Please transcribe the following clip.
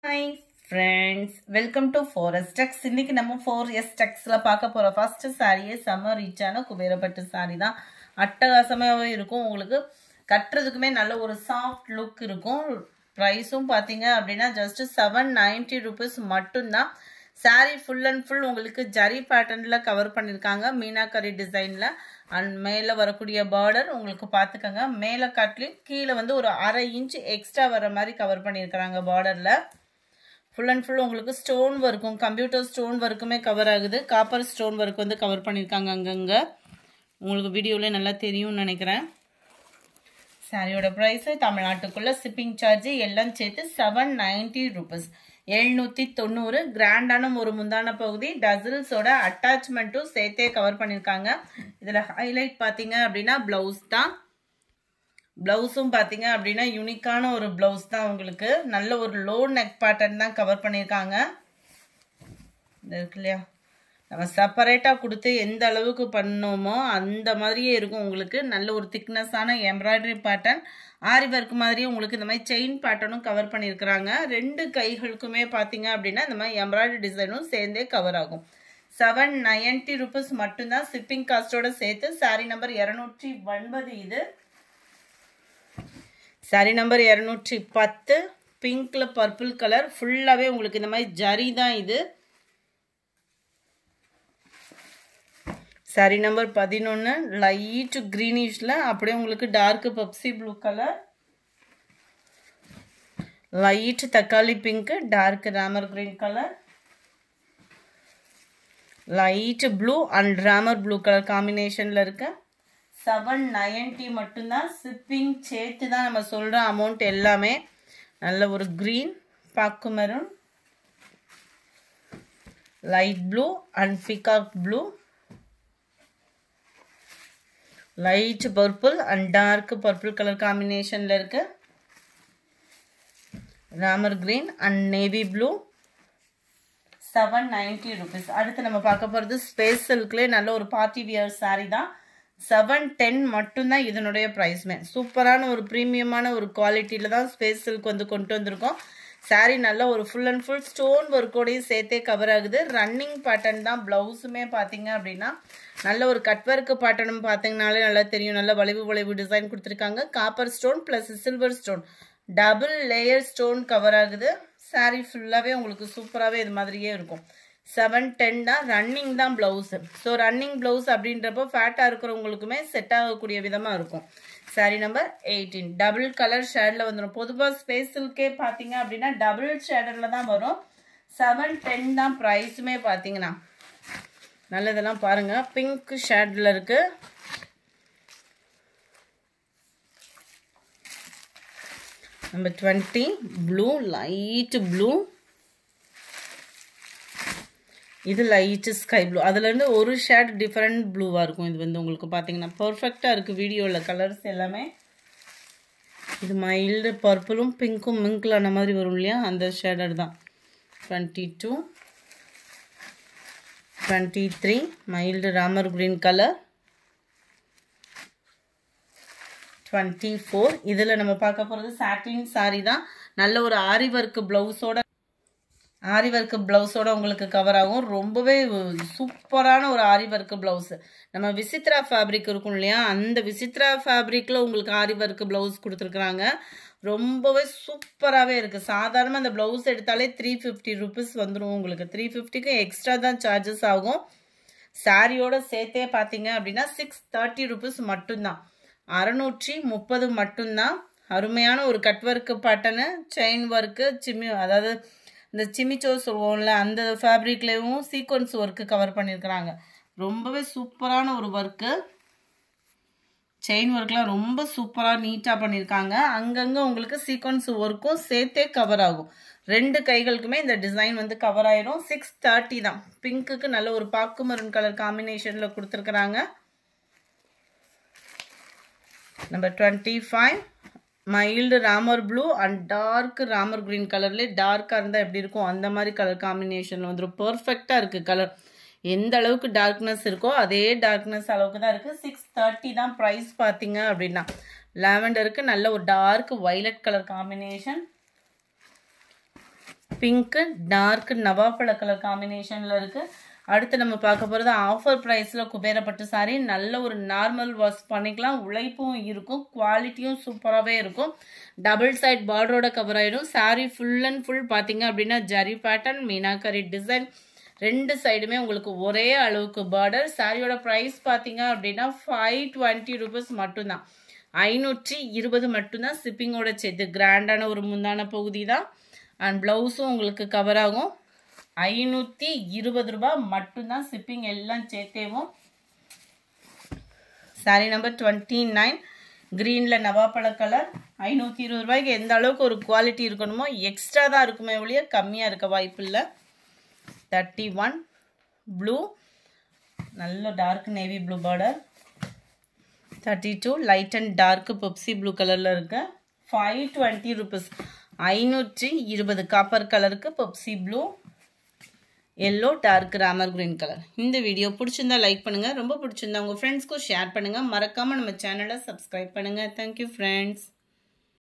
Hi friends, welcome to Forest Tex. இன்னைக்கு நம்ம 4S Texல பார்க்க போற first saree summer reach-ஆன குபேரப்பட்டு saree தான். அட்டகாசமாவே இருக்கும். உங்களுக்கு கட்டறதுக்குமே நல்ல ஒரு soft look இருக்கும். பிரைஸும் பாத்தீங்க அப்படினா just 790 rupees மட்டும் தான். saree full and full உங்களுக்கு ஜரி பேட்டர்ன்ல கவர் பண்ணிருக்காங்க. மீனாகரி டிசைன்ல and மேல வரக்கூடிய border உங்களுக்கு பாத்துக்கங்க. மேல கட்லி கீழ வந்து ஒரு 1/2 inch எக்ஸ்ட்ரா வர மாதிரி கவர் பண்ணிருக்காங்க borderல. Full and full உங்களுக்கு ஸ்டோன் வர்க்கும் கம்ப்யூட்டர் ஸ்டோன் வர்க்குமே கவர் ஆகுது காப்பர் ஸ்டோன் வர்க் வந்து கவர் பண்ணிருக்காங்க அங்கங்க உங்களுக்கு வீடியோல நல்லா தெரியும்னு நினைக்கிறேன் சாரியோட பிரைஸ் தமிழ்நாட்டுக்குள்ள ஷிப்பிங் சார்ஜ் எல்லாம் சேர்த்து 790 rupees 790 கிராண்டான ஒரு முந்தான பகுதி டசல்ஸோட அட்டாச்மென்ட்டும் சேர்த்தே கவர் பண்ணிருக்காங்க இதுல ஹைலைட் பாத்தீங்க அப்படினா ப்ளவுஸ் தான் Blouse-um பாத்தீங்க அப்படினா யூனிக்கான ஒரு blouse தான் உங்களுக்கு நல்ல ஒரு low neck pattern தான் கவர் பண்ணிருக்காங்க இருக்குலையா நம்ம செப்பரேட்டா கொடுத்து எந்த அளவுக்கு பண்ணோமோ அந்த மாதிரியே இருக்கும் உங்களுக்கு நல்ல ஒரு thickness-ஆன embroidery pattern ஆரி work மாதிரியே உங்களுக்கு இந்த மாதிரி chain pattern-உம் கவர் பண்ணிருக்காங்க ரெண்டு கைகளுக்குமே பாத்தீங்க அப்படினா இந்த மாதிரி embroidery design-உம் சேர்ந்தே கவர் ஆகும் 790 rupees மட்டும் தான் shipping cost-ஓட சேர்த்து saree number 209 இது Saree number 210 pinkல purple color full-ஆவே உங்களுக்கு இந்த மாதிரி ஜரி தான் இது Saree number 11 light greenish-ல அப்படியே உங்களுக்கு dark Pepsi blue color light தக்காளி pink dark rammer green color light blue and rammer blue color combination-ல இருக்கு 790 மட்டும் தான் shipping சேர்த்து தான் நம்ம சொல்ற அமௌண்ட் எல்லாமே நல்ல ஒரு green பாக்கு maroon light blue and peacock blue light purple and dark purple color combination-ல இருக்கு rammer green and navy blue 790 rupees அடுத்து நம்ம பார்க்க போறது ஸ்பேஸ் சில்க்ல நல்ல ஒரு பார்ட்டி வியர் saree தான் 710 மட்டும் தான் இதனுடைய பிரைஸ்மே சூப்பரான ஒரு பிரீமியமான ஒரு குவாலிட்டில தான் ஸ்பேஸ் சில்க் வந்து கொண்டு வந்திருக்கோம் saree நல்ல ஒரு full and full stone work ஓட சேர்த்தே கவர் ஆகுது ரன்னிங் பேட்டர்ன் தான் ப்ளவுஸ்மே பாத்தீங்க அப்படினா நல்ல ஒரு கட் வர்க் பேட்டர்னும் பாத்தீங்கனாலே நல்லா தெரியும் நல்ல வளைவு டிசைன் கொடுத்திருக்காங்க copper stone plus silver stone double layer stone cover ஆகுது saree ஃபுல்லாவே உங்களுக்கு சூப்பராவே இது மாதிரியே இருக்கும் 710 தான் ரன்னிங் தான் ப்ளவுஸ் சோ ரன்னிங் ப்ளவுஸ் அப்படின்றப்போ ஃபேட்டா இருக்குறவங்களுக்குமே செட் ஆகக்கூடிய விதமா இருக்கும் saree number 18 டபுள் கலர் ஷேட்ல வந்துரும் பொதுவா ஸ்பேஸ் சில்கே பாத்தீங்க அப்படினா டபுள் ஷேடர்ல தான் வரும் 710 தான் பிரைஸ்மே பாத்தீங்கன்னா நல்லதெல்லாம் பாருங்க பிங்க் ஷேட்ல இருக்கு number 20 blue light blue இது லைட் ஸ்கை ப்ளூ அதுல இருந்து ஒரு ஷேட் டிஃபரண்ட் ப்ளூவா இருக்கும் இது வந்து உங்களுக்கு பாத்தீங்கன்னா பெர்ஃபெக்ட்டா இருக்கு வீடியோல கலர்ஸ் எல்லாமே இது மைல்ட் பர்பிளும் பிங்க்கும் மிங்க்லான மாதிரி வரும் இல்லையா அந்த ஷேடர் தான் 22 23 மைல்ட் ராமர் கிரீன் கலர் 24 இதுல நம்ம பார்க்க போறது சாட்டின் saree தான் நல்ல ஒரு ஆரி வர்க் ப்ளவுஸோட ஆரி வர்க் ப்ளவுஸோட உங்களுக்கு கவர் ஆகும் ரொம்பவே சூப்பரான ஒரு ஆரி வர்க் ப்ளவுஸ் நம்ம விசித்ரா ஃபேப்ரிக் இருக்கும் இல்லையா அந்த விசித்ரா ஃபேப்ரிக்ல உங்களுக்கு ஆரி வர்க் ப்ளவுஸ் கொடுத்திருக்காங்க ரொம்பவே சூப்பராவே இருக்கு சாதாரணமா அந்த ப்ளவுஸ் எடுத்தாலே 350 rupees வந்துரும் உங்களுக்கு 350க்கு எக்ஸ்ட்ரா தான் சார்ஜஸ் ஆகும் சாரியோட சேர்த்தே பாத்தீங்க அப்படினா 630 rupees மட்டும் தான் 630 மட்டும் தான் அருமையான ஒரு cut work pattern chain work Simmi அதாவது இந்த சிமிச்சோ சொல்வோம்ல அந்த ஃபேப்ரிக்லயும் சீக்வென்ஸ் வர்க் கவர் பண்ணிருக்காங்க ரொம்பவே சூப்பரான ஒரு வர்க் செயின் வர்க்லாம் ரொம்ப சூப்பரா நீட்டா பண்ணிருக்காங்க அங்கங்க உங்களுக்கு சீக்வென்ஸ் வர்க்கும் சேர்த்தே கவர் ஆகும் ரெண்டு கைகளுக்குமே இந்த டிசைன் வந்து கவர் ஆயிரும் 630 தான் பிங்க்குக்கு நல்ல ஒரு பாக்கு மெரூன் கலர் காம்பினேஷன்ல கொடுத்திருக்காங்க number 25 mild rammer blue and dark rammer green colorல டார்க்கா இருந்தா எப்படி இருக்கும் அந்த மாதிரி கலர் காம்பினேஷன்ல வந்து பெர்ஃபெக்ட்டா இருக்கு கலர் எந்த அளவுக்கு டார்க்னஸ் இருக்கோ அதே டார்க்னஸ் அளவுக்கு தான் இருக்கு 630 தான் பிரைஸ் பாத்தீங்க அப்படினா லாவெண்டருக்கு நல்ல ஒரு டார்க் violet கலர் காம்பினேஷன் பிங்க்கு டார்க் நவாப்பழ கலர் காம்பினேஷனில் இருக்குது. அடுத்து நம்ம பார்க்க போகிறது ஆஃபர் ப்ரைஸில் குபேரப்பட்டு சாரி. நல்ல ஒரு நார்மல் வாஷ் பண்ணிக்கலாம், உழைப்பும் இருக்கும், குவாலிட்டியும் சூப்பராகவே இருக்கும். டபுள் சைட் பார்டரோட கவர் ஆகிடும். சாரி ஃபுல் அண்ட் ஃபுல் பார்த்தீங்க அப்படின்னா ஜரி பேட்டர்ன், மீனாக்கரி டிசைன், ரெண்டு சைடுமே உங்களுக்கு ஒரே அளவுக்கு பார்டர். சாரியோட ப்ரைஸ் பார்த்தீங்க அப்படின்னா 520 rupees மட்டும்தான், 520 மட்டும்தான் ஷிப்பிங்கோட சேர்த்து. கிராண்டான ஒரு முந்தான பகுதி தான். அண்ட் ப்ளவுஸும் உங்களுக்கு கவர் ஆகும். 520 ரூபாய் மட்டும்தான் ஷிப்பிங் எல்லாம் சேர்த்தேவும். சாரி நம்பர் 29 க்ரீனில் நவாப்பழ கலர். 520 ரூபாய்க்கு எந்த அளவுக்கு ஒரு குவாலிட்டி இருக்கணுமோ எக்ஸ்ட்ரா தான் இருக்குமே ஒழிய கம்மியாக இருக்க வாய்ப்பு இல்லை. 31 ப்ளூ, நல்ல dark navy blue border. 32 light and dark Pepsi blue கலரில் இருக்கு. 520 rupees, 520 காப்பர் கலருக்கு Pepsi blue, yellow dark Ramar green colour. இந்த வீடியோ பிடிச்சிருந்தா லைக் பண்ணுங்கள், ரொம்ப பிடிச்சிருந்தா உங்கள் ஃப்ரெண்ட்ஸ்க்கும் ஷேர் பண்ணுங்கள். மறக்காமல் நம்ம சேனலை சப்ஸ்கிரைப் பண்ணுங்கள். Thank you friends.